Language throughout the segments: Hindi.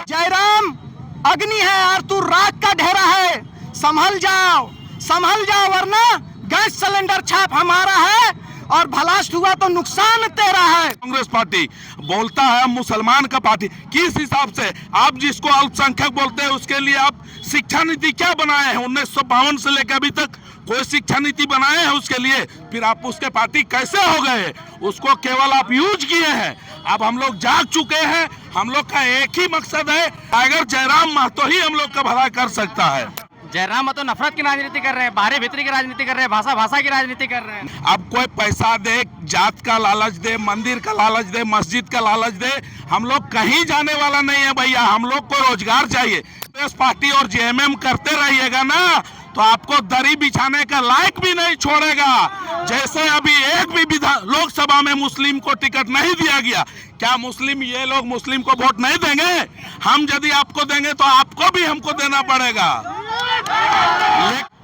जयराम अग्नि है और तू राख का ढेरा है, संभल जाओ वरना गैस सिलेंडर छाप हमारा है और भलास्ट हुआ तो नुकसान तेरा है। कांग्रेस पार्टी बोलता है मुसलमान का पार्टी, किस हिसाब से आप जिसको अल्पसंख्यक बोलते हैं उसके लिए आप शिक्षा नीति क्या बनाए हैं? 1952 से लेकर अभी तक कोई शिक्षा नीति बनाए हैं उसके लिए? फिर आप उसके पार्टी कैसे हो गए? उसको केवल आप यूज किए हैं। अब हम लोग जाग चुके हैं, हम लोग का एक ही मकसद है, अगर जयराम महतो ही हम लोग का भला कर सकता है। जयराम महतो नफरत की राजनीति कर रहे हैं, बाहरी भीतरी की राजनीति कर रहे हैं, भाषा की राजनीति कर रहे हैं। अब कोई पैसा दे, जात का लालच दे, मंदिर का लालच दे, मस्जिद का लालच दे, हम लोग कहीं जाने वाला नहीं है भैया। हम लोग को रोजगार चाहिए। कांग्रेस पार्टी और जेएमएम करते रहिएगा ना तो आपको दरी बिछाने का लायक भी नहीं छोड़ेगा। जैसे अभी एक भी लोकसभा में मुस्लिम को टिकट नहीं दिया गया, क्या मुस्लिम ये लोग मुस्लिम को वोट नहीं देंगे? हम यदि आपको देंगे तो आपको भी हमको देना पड़ेगा।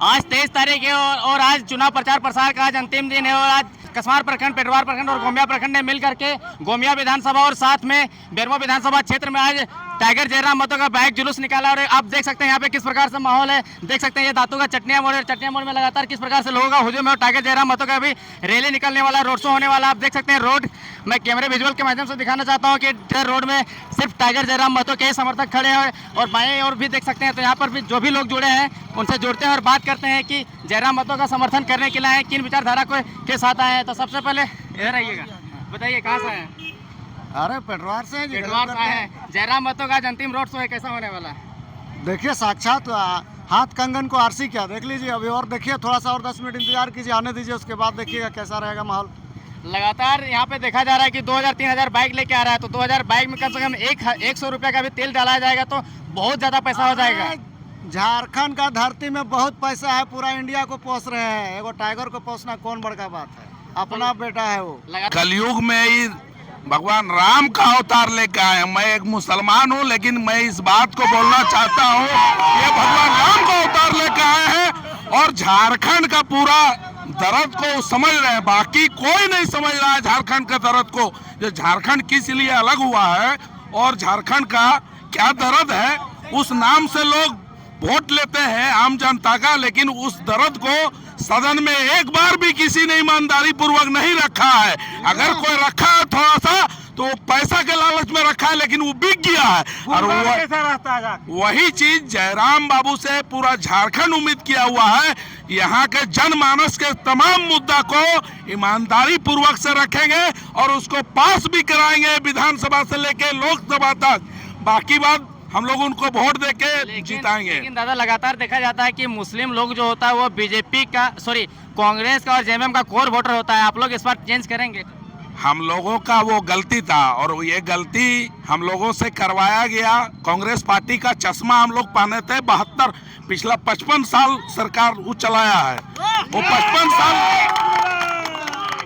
आज 23 तारीख है और आज चुनाव प्रचार प्रसार का आज अंतिम दिन है और आज कसमार प्रखंड, पेटवार प्रखंड और गोमिया प्रखंड ने मिल करके गोमिया विधानसभा और साथ में बेरमो विधानसभा क्षेत्र में आज टाइगर जयराम महतो का बाइक जुलूस निकाला। और आप देख सकते हैं यहाँ पे किस प्रकार से माहौल है, देख सकते हैं ये दांतों का चटनिया मोड़ में लगातार किस प्रकार से लोगों का हुजूम है और टाइगर जयराम महतो का भी रैली निकलने वाला, रोड शो होने वाला। आप देख सकते हैं रोड, मैं कैमरे विजुअल के माध्यम से दिखाना चाहता हूँ कि रोड में सिर्फ टाइगर जयराम महतो के समर्थक खड़े हैं और बाएं और भी देख सकते हैं। तो यहाँ पर भी जो भी लोग जुड़े हैं उनसे जुड़ते हैं और बात करते हैं कि जयराम महतो का समर्थन करने के लिए आए, किन विचारधारा के साथ आए हैं। तो सबसे पहले इधर आइएगा, बताइए कहाँ से हैं? अरे पेटवार से आए हैं। जयराम महतो का आज अंतिम रोड शो है, कैसा होने वाला है? देखिए साक्षात हाथ कंगन को आरसी क्या, देख लीजिए अभी और देखिए, थोड़ा सा और 10 मिनट इंतजार कीजिए, आने दीजिए, उसके बाद देखिएगा कैसा रहेगा माहौल। लगातार यहाँ पे देखा जा रहा है कि 2000-3000 बाइक लेके आ रहा है, तो 2000 बाइक में कम से कम 100 रुपये का भी तेल डाला जाएगा तो बहुत ज़्यादा पैसा हो जाएगा। झारखंड का धरती में बहुत पैसा है, पूरा इंडिया को पोस रहे हैं, एगो टाइगर को पोसना कौन बड़का बात है, अपना बेटा है वो। कलयुग में ही भगवान राम का अवतार लेकर आए। मैं एक मुसलमान हूँ लेकिन मैं इस बात को बोलना चाहता हूँ, ये भगवान राम का अवतार लेकर आए हैं और झारखंड का पूरा दर्द को समझ रहे हैं, बाकी कोई नहीं समझ रहा है झारखंड का दर्द को। जो झारखंड किस लिए अलग हुआ है और झारखंड का क्या दर्द है, उस नाम से लोग वोट लेते हैं आम जनता का, लेकिन उस दर्द को सदन में एक बार भी किसी ने ईमानदारी पूर्वक नहीं रखा है। अगर कोई रखा है थोड़ा सा तो पैसा के लालच में रखा है, लेकिन वो बिक गया है। और वही चीज जयराम बाबू से पूरा झारखंड उम्मीद किया हुआ है। यहाँ के जनमानस के तमाम मुद्दा को ईमानदारी पूर्वक से रखेंगे और उसको पास भी कराएंगे विधानसभा से लेके लोकसभा तक। बाकी बात हम लोग उनको वोट देके जिताएंगे। लेकिन दादा लगातार देखा जाता है कि मुस्लिम लोग जो होता है वो बीजेपी का, कांग्रेस का और जेएमएम का कोर वोटर होता है। आप लोग इस बार चेंज करेंगे? हम लोगों का वो गलती था और ये गलती हम लोगों से करवाया गया। कांग्रेस पार्टी का चश्मा हम लोग पहने थे 72, पिछला 55 साल सरकार वो चलाया है। वो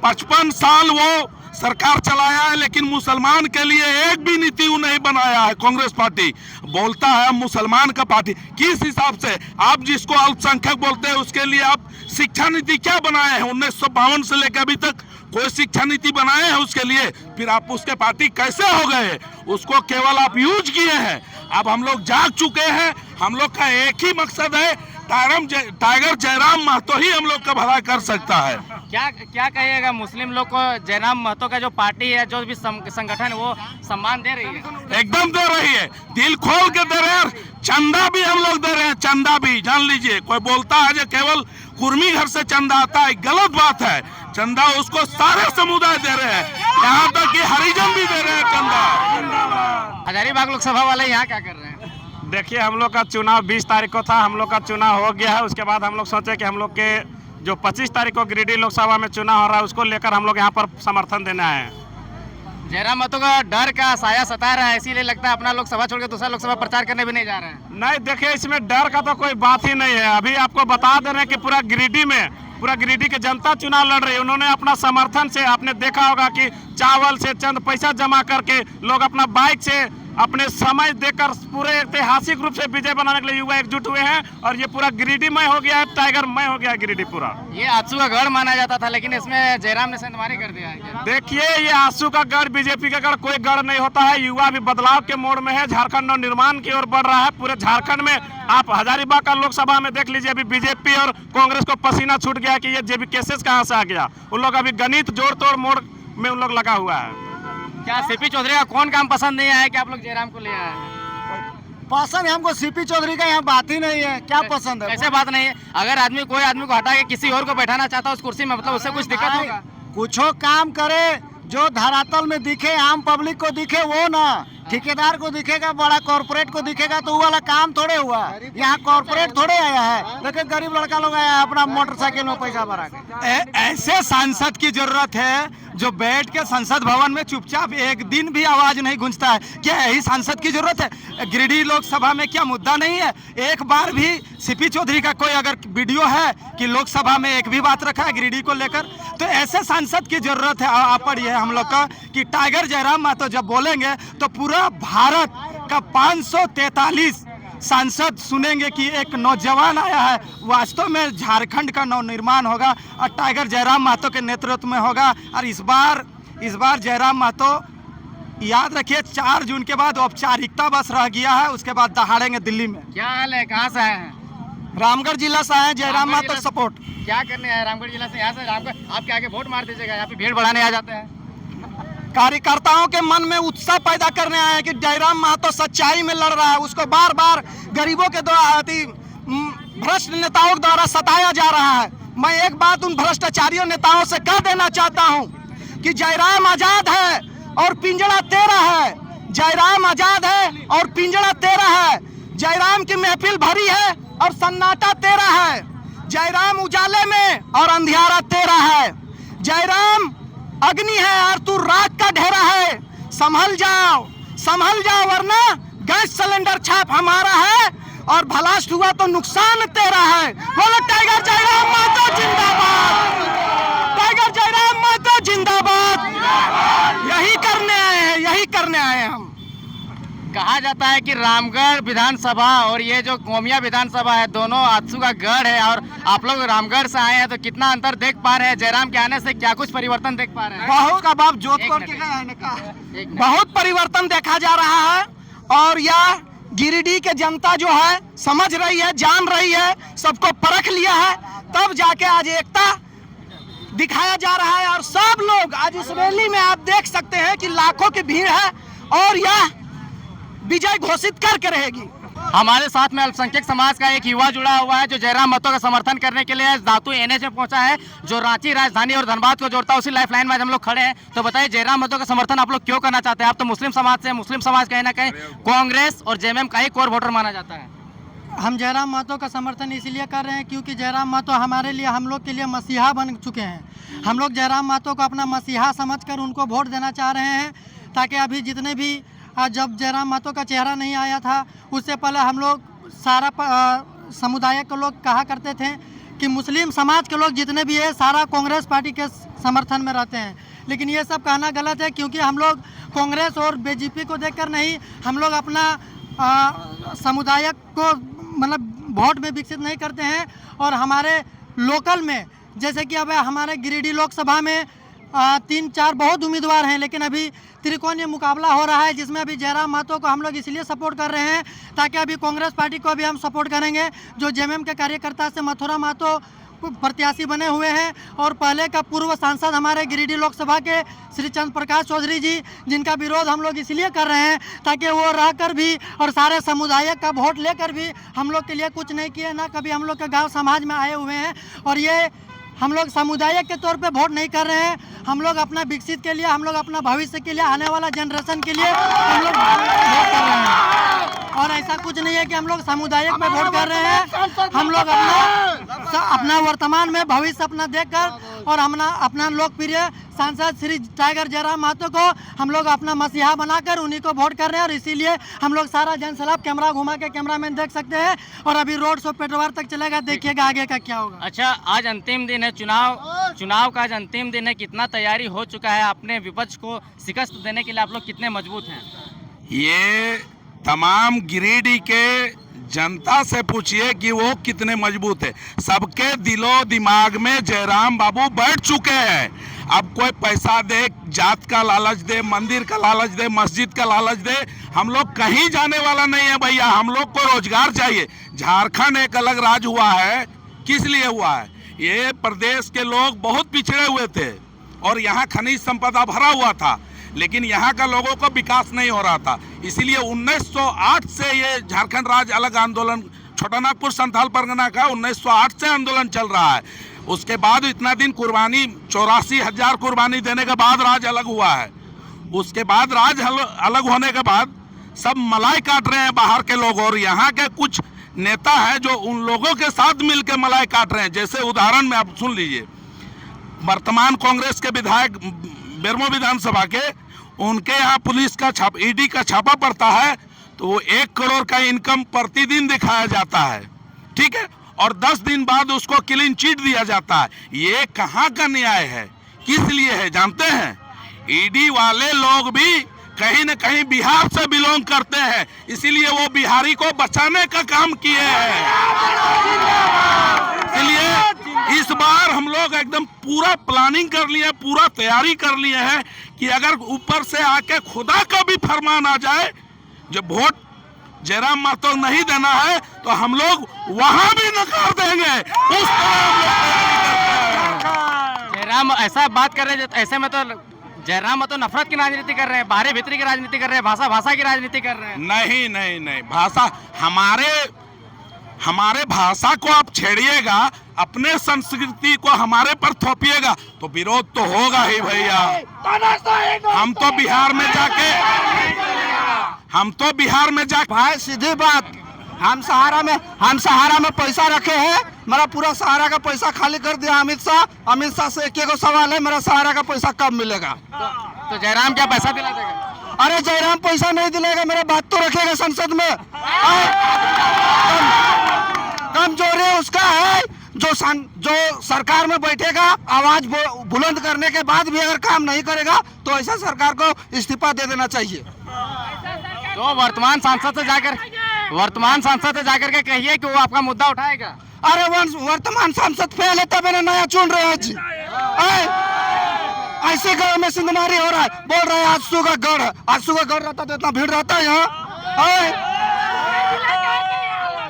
55 साल वो सरकार चलाया है, लेकिन मुसलमान के लिए एक भी नीति नहीं बनाया है। कांग्रेस पार्टी बोलता है मुसलमान का पार्टी, किस हिसाब से आप जिसको अल्पसंख्यक बोलते हैं उसके लिए आप शिक्षा नीति क्या बनाए हैं? 1952 से लेकर अभी तक कोई शिक्षा नीति बनाए हैं उसके लिए? फिर आप उसके पार्टी कैसे हो गए? उसको केवल आप यूज किए हैं। अब हम लोग जाग चुके हैं, हम लोग का एक ही मकसद है, टाइगर जयराम महतो ही हम लोग का भला कर सकता है। क्या कहिएगा मुस्लिम लोग को? जयराम महतो का जो पार्टी है, जो भी संगठन है, वो सम्मान दे रही है? एकदम दे रही है, दिल खोल के दे रहे हैं। चंदा भी हम लोग दे रहे हैं, चंदा भी जान लीजिए। कोई बोलता है जो केवल कुर्मी घर से चंदा आता है, गलत बात है। चंदा उसको सारे समुदाय दे रहे हैं, यहाँ तक कि हरिजन भी दे रहे हैं चंदा। हजारीबाग लोकसभा वाले यहाँ क्या कर रहे हैं? देखिए हम लोग का चुनाव 20 तारीख को था, हम लोग का चुनाव हो गया है। उसके बाद हम लोग सोचे कि हम लोग के जो 25 तारीख को गिरिडीह लोकसभा में चुनाव हो रहा है उसको लेकर हम लोग यहाँ पर समर्थन देना है। जयराम महतो का डर का साया सता रहा है, इसीलिए लगता है अपना लोकसभा छोड़ के दूसरा लोकसभा प्रचार करने भी नहीं जा रहे हैं। नहीं, देखिए इसमें डर का तो कोई बात ही नहीं है। अभी आपको बता दे रहे हैं कि पूरा गिरिडीह की जनता चुनाव लड़ रही है। उन्होंने अपना समर्थन से, आपने देखा होगा कि चावल से चंद पैसा जमा करके लोग अपना बाइक से अपने समय देकर पूरे ऐतिहासिक रूप से विजय बनाने के लिए युवा एकजुट हुए हैं और ये पूरा गिरिडीहमय हो गया है, टाइगरमय हो गया है गिरिडीह पूरा। ये आजसू का गढ़ माना जाता था, लेकिन इसमें जयराम ने सेंधमारी कर दिया है क्या? देखिए, ये आंसू का गढ़, बीजेपी का गढ़ कोई गढ़ नहीं होता है। युवा भी बदलाव के मोड़ में है, झारखंड नवनिर्माण की ओर बढ़ रहा है। पूरे झारखंड में आप हजारीबाग का लोकसभा में देख लीजिए, अभी बीजेपी और कांग्रेस को पसीना छूट गया कि ये जेबी केसेस कहाँ से आ गया। उन लोग अभी गणित जोड़ तोड़ मोड़ में उन लोग लगा हुआ है। क्या सीपी चौधरी का कौन काम पसंद नहीं आया कि आप लोग जयराम को ले आए हैं? पसंद है हमको सीपी चौधरी का, यहाँ बात ही नहीं है। क्या पसंद है? ऐसे बात नहीं है, अगर कोई आदमी को हटा के किसी और को बैठाना चाहता है उस कुर्सी में, मतलब उससे कुछ दिक्कत होगा? कुछो काम करे जो धरातल में दिखे, आम पब्लिक को दिखे, वो ना ठेकेदार को दिखेगा, बड़ा कॉर्पोरेट को दिखेगा, तो वो वाला काम थोड़े हुआ। यहाँ कॉर्पोरेट थोड़े आया है, लेकिन गरीब लड़का लोग आया है अपना मोटरसाइकिल में पैसा भरा के। ऐसे सांसद की जरूरत है जो बैठ के संसद भवन में चुपचाप एक दिन भी आवाज नहीं गूंजता है। क्या यही सांसद की जरूरत है? गिरिडीह लोकसभा में क्या मुद्दा नहीं है? एक बार भी सीपी चौधरी का कोई अगर वीडियो है कि लोकसभा में एक भी बात रखा है गिरिडीह को लेकर? तो ऐसे सांसद की जरूरत है। आप पढ़िए हम लोग का कि टाइगर जयराम महतो जब बोलेंगे तो पूरा भारत का 543 सांसद सुनेंगे कि एक नौजवान आया है। वास्तव में झारखंड का नवनिर्माण होगा और टाइगर जयराम महतो के नेतृत्व में होगा। और इस बार जयराम महतो, याद रखिए, 4 जून के बाद औपचारिकता बस रह गया है, उसके बाद दहाड़ेंगे दिल्ली में। क्या हाल है, कहाँ से आए हैं? रामगढ़ जिला से आए, जयराम महतो सपोर्ट। क्या करने आए रामगढ़ जिला से? यहाँ से रामगढ़ आपके आगे वोट मार दीजिएगा, यहाँ पे भीड़ बढ़ाने आ जाते हैं। कार्यकर्ताओं के मन में उत्साह पैदा करने आए हैं कि जयराम महतो सच्चाई में लड़ रहा है, उसको बार बार गरीबों के द्वारा भ्रष्ट नेताओं द्वारा सताया जा रहा है। मैं एक बात उन भ्रष्टाचारियों नेताओं से कह देना चाहता हूं कि जयराम आजाद है और पिंजड़ा तेरा है। जयराम आजाद है और पिंजड़ा तेरा है। जयराम की महफिल भरी है और सन्नाटा तेरा है। जयराम उजाले में और अंधियारा तेरा है। जयराम अग्नि है और तू राख का ढेरा है। संभल जाओ वरना गैस सिलेंडर छाप हमारा है और भलास्ट हुआ तो नुकसान तेरा है। बोलो टाइगर जयराम महतो जिंदाबाद, टाइगर जयराम महतो जिंदाबाद। यही करने आए हैं हम। कहा जाता है कि रामगढ़ विधानसभा और ये जो गोमिया विधानसभा है, दोनों आजसू का गढ़ है। और आप लोग रामगढ़ से आए हैं, तो कितना अंतर देख पा रहे हैं? जयराम के आने से क्या कुछ परिवर्तन देख पा रहे हैं? बहुत का बाप जोधपुर के गए हैं का बहुत परिवर्तन देखा जा रहा है। और यह गिरिडीह के जनता जो है समझ रही है, जान रही है, सबको परख लिया है, तब जाके आज एकता दिखाया जा रहा है। और सब लोग आज इस रैली में आप देख सकते हैं कि लाखों की भीड़ है और यह विजय घोषित करके रहेगी। हमारे साथ में अल्पसंख्यक समाज का एक युवा जुड़ा हुआ है जो जयराम महतो का समर्थन करने के लिए दातू एनएच में पहुंचा है, जो रांची राजधानी और धनबाद को जोड़ता है। उसी लाइफलाइन में आज हम लोग खड़े हैं। तो बताइए, जयराम महतो का समर्थन आप लोग क्यों करना चाहते हैं? आप तो मुस्लिम समाज से, मुस्लिम समाज कहीं ना कहीं कांग्रेस और जेएमएम का ही कोर वोटर माना जाता है। हम जयराम महतो का समर्थन इसलिए कर रहे हैं क्योंकि जयराम महतो हमारे लिए, हम लोग के लिए मसीहा बन चुके हैं। हम लोग जयराम महतो को अपना मसीहा समझकर उनको वोट देना चाह रहे हैं, ताकि अभी जितने भी जब जयराम महतो का चेहरा नहीं आया था उससे पहले हम लोग सारा समुदाय के लोग कहा करते थे कि मुस्लिम समाज के लोग जितने भी है सारा कांग्रेस पार्टी के समर्थन में रहते हैं। लेकिन ये सब कहना गलत है, क्योंकि हम लोग कांग्रेस और बीजेपी को देखकर नहीं, हम लोग अपना समुदाय को मतलब वोट में विकसित नहीं करते हैं। और हमारे लोकल में, जैसे कि अब हमारे गिरिडीह लोकसभा में 3-4 बहुत उम्मीदवार हैं, लेकिन अभी त्रिकोणीय मुकाबला हो रहा है, जिसमें अभी जयराम महतो को हम लोग इसलिए सपोर्ट कर रहे हैं ताकि अभी कांग्रेस पार्टी को भी हम सपोर्ट करेंगे, जो जेएमएम के कार्यकर्ता से मथुरा महतो प्रत्याशी बने हुए हैं। और पहले का पूर्व सांसद हमारे गिरिडीह लोकसभा के श्री चंद्र प्रकाश चौधरी जी, जिनका विरोध हम लोग इसलिए कर रहे हैं ताकि वो रहकर भी और सारे समुदाय का वोट लेकर भी हम लोग के लिए कुछ नहीं किए, ना कभी हम लोग के गाँव समाज में आए हुए हैं। और ये हम लोग समुदाय के तौर पे वोट नहीं कर रहे हैं, हम लोग अपना विकसित के लिए, हम लोग अपना भविष्य के लिए, आने वाला जनरेशन के लिए हम लोग वोट कर रहे हैं। और ऐसा कुछ नहीं है कि हम लोग सामुदायिक में वोट कर रहे हैं, हम लोग अपना वर्तमान में भविष्य अपना देखकर और अपना लोकप्रिय सांसद श्री टाइगर जयराम महतो को हम लोग अपना मसीहा बनाकर उन्हीं को वोट कर रहे हैं। और इसीलिए हम लोग सारा जनसलाब कैमरा घुमा के कैमरामैन देख सकते हैं। और अभी रोड शो पेटवार तक चलेगा, देखिएगा आगे का क्या होगा। अच्छा, आज अंतिम दिन है, चुनाव का आज अंतिम दिन है, कितना तैयारी हो चुका है? अपने विपक्ष को शिकस्त देने के लिए आप लोग कितने मजबूत हैं? ये तमाम गिरिडीह के जनता से पूछिए कि वो कितने मजबूत है। सबके दिलो दिमाग में जयराम बाबू बैठ चुके हैं। अब कोई पैसा दे, जात का लालच दे, मंदिर का लालच दे, मस्जिद का लालच दे, हम लोग कहीं जाने वाला नहीं है भैया। हम लोग को रोजगार चाहिए। झारखंड एक अलग राज्य हुआ है, किस लिए हुआ है? ये प्रदेश के लोग बहुत पिछड़े हुए थे और यहाँ खनिज संपदा भरा हुआ था, लेकिन यहाँ का लोगों को विकास नहीं हो रहा था। इसीलिए 1908 से ये झारखंड राज्य अलग आंदोलन, छोटा नागपुर संथाल परगना का 1908 से आंदोलन चल रहा है। उसके बाद इतना दिन कुर्बानी, 84,000 कुर्बानी देने के बाद राज्य अलग हुआ है। उसके बाद राज्य अलग होने के बाद सब मलाई काट रहे हैं बाहर के लोग, और यहाँ के कुछ नेता है जो उन लोगों के साथ मिलकर मलाई काट रहे हैं। जैसे उदाहरण में आप सुन लीजिए, वर्तमान कांग्रेस के विधायक बेरमो विधानसभा के, उनके यहाँ पुलिस का ईडी का छापा पड़ता है तो वो 1 करोड़ का इनकम प्रतिदिन दिखाया जाता है, ठीक है, और 10 दिन बाद उसको क्लीन चिट दिया जाता है। ये कहाँ का न्याय है? किस लिए है जानते हैं? ईडी वाले लोग भी कहीं न कहीं बिहार से बिलोंग करते हैं, इसीलिए वो बिहारी को बचाने का काम किए हैं। इसलिए इस बार हम लोग एकदम पूरा प्लानिंग कर लिए, पूरा तैयारी कर लिए हैं कि अगर ऊपर से आके खुदा का भी फरमान आ जाए, जब वोट जयराम महतो नहीं देना है तो हम लोग वहां भी नकार देंगे। उस जयराम ऐसा बात कर रहे हैं, ऐसे में तो जयराम महतो नफरत की राजनीति कर रहे हैं, बाहरी भीतरी की राजनीति कर रहे हैं, भाषा की राजनीति कर रहे हैं। नहीं नहीं नहीं, भाषा हमारे भाषा को आप छेड़िएगा, अपने संस्कृति को हमारे पर थोपिएगा तो विरोध तो होगा ही भैया। हम तो बिहार में जाके भाई सीधी बात, हम सहारा में पैसा रखे हैं, मेरा पूरा सहारा का पैसा खाली कर दिया अमित शाह से एक सवाल है, मेरा सहारा का पैसा कब मिलेगा? तो जयराम क्या पैसा दिला देगा? अरे जयराम पैसा नहीं दिलेगा, मेरा बात तो रखेगा संसद में। कमजोरी उसका है जो सरकार में बैठेगा, आवाज बुलंद करने के बाद भी अगर काम नहीं करेगा तो ऐसा सरकार को इस्तीफा दे देना चाहिए। तो वर्तमान सांसद से जाकर के कहिए कि वो आपका मुद्दा उठाएगा। अरे वर्तमान सांसद फेल है तब इन्हें नया चुन रहे हैं जी। ऐसे गाँव में सिंधमारी हो रहा है, बोल रहे हैं आजसू का गढ़ रहता तो इतना भीड़ रहता है यहाँ।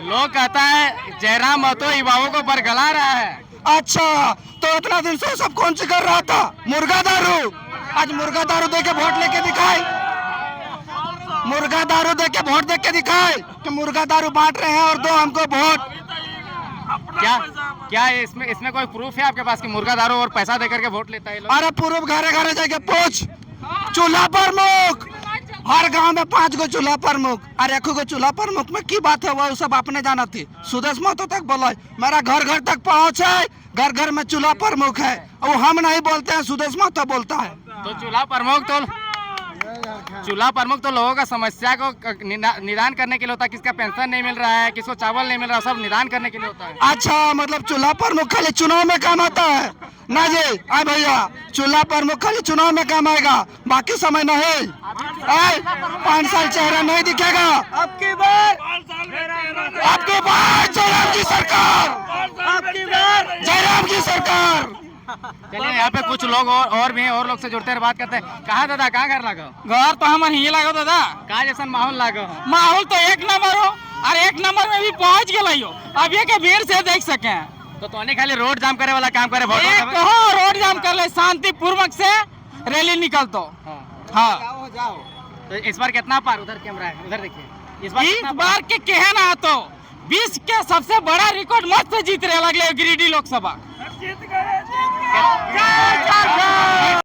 लोग कहता है जयराम महतो युवाओं को बरगला रहा है। अच्छा, तो इतना दिन से सब कौन सी कर रहा था? मुर्गा दारू। आज मुर्गा दारू दे के वोट लेके दिखाए, मुर्गा दारू दे के वोट दे के दिखाए कि मुर्गा दारू बांट रहे हैं और दो हमको वोट। क्या इसमें कोई प्रूफ है आपके पास कि मुर्गा दारू और पैसा देकर के वोट लेता है लोग? अरे प्रूफ घरे घरे जाके पूछ। चूल्हा प्रमुख हर गांव में 5 गो चूल्हा प्रमुख, अरे 1 गो चूल्हा प्रमुख में की बात है? वो सब आपने जाना थी। सुदेश महतो तक बोला मेरा घर घर तक पहुँच है, घर घर में चूल्हा प्रमुख है। वो हम नहीं बोलते हैं, सुदेश महतो बोलता है। तो चूल्हा प्रमुख तो लोगों का समस्या को निदान करने के लिए होता है। किसका पेंशन नहीं मिल रहा है, किसको चावल नहीं मिल रहा है, सब निदान करने के लिए होता है। अच्छा, मतलब चूल्हा प्रमुख खाली चुनाव में काम आता है ना जी? आए भैया, चूल्हा प्रमुख खाली चुनाव में काम आएगा, बाकी समय नहीं। 5 साल चेहरा नहीं दिखेगा। आपकी बार जयराम की सरकार। चलिए, यहाँ पे कुछ लोग और भी हैं, और लोग से जुड़ते हैं, बात करते हैं। कहाँ दादा, कहाँ घर लागो? घर तो हमारे ही लागो दादा। कहाँ जैसा माहौल लागो? माहौल तो 1 नंबर हो, और 1 नंबर में भी पहुँच गए हो। अब ये के भीड़ से देख सके तो खाली रोड जाम करे वाला काम करे, रोड जाम कर ले, शांति पूर्वक से रैली निकल तो। हाँ, तो इस बार कितना पार? उधर कैमरा है, उधर देखिए। इस बार के कहना तो 20 के सबसे बड़ा रिकॉर्ड मस्त जीत रहे लगले गिरिडीह लोकसभा।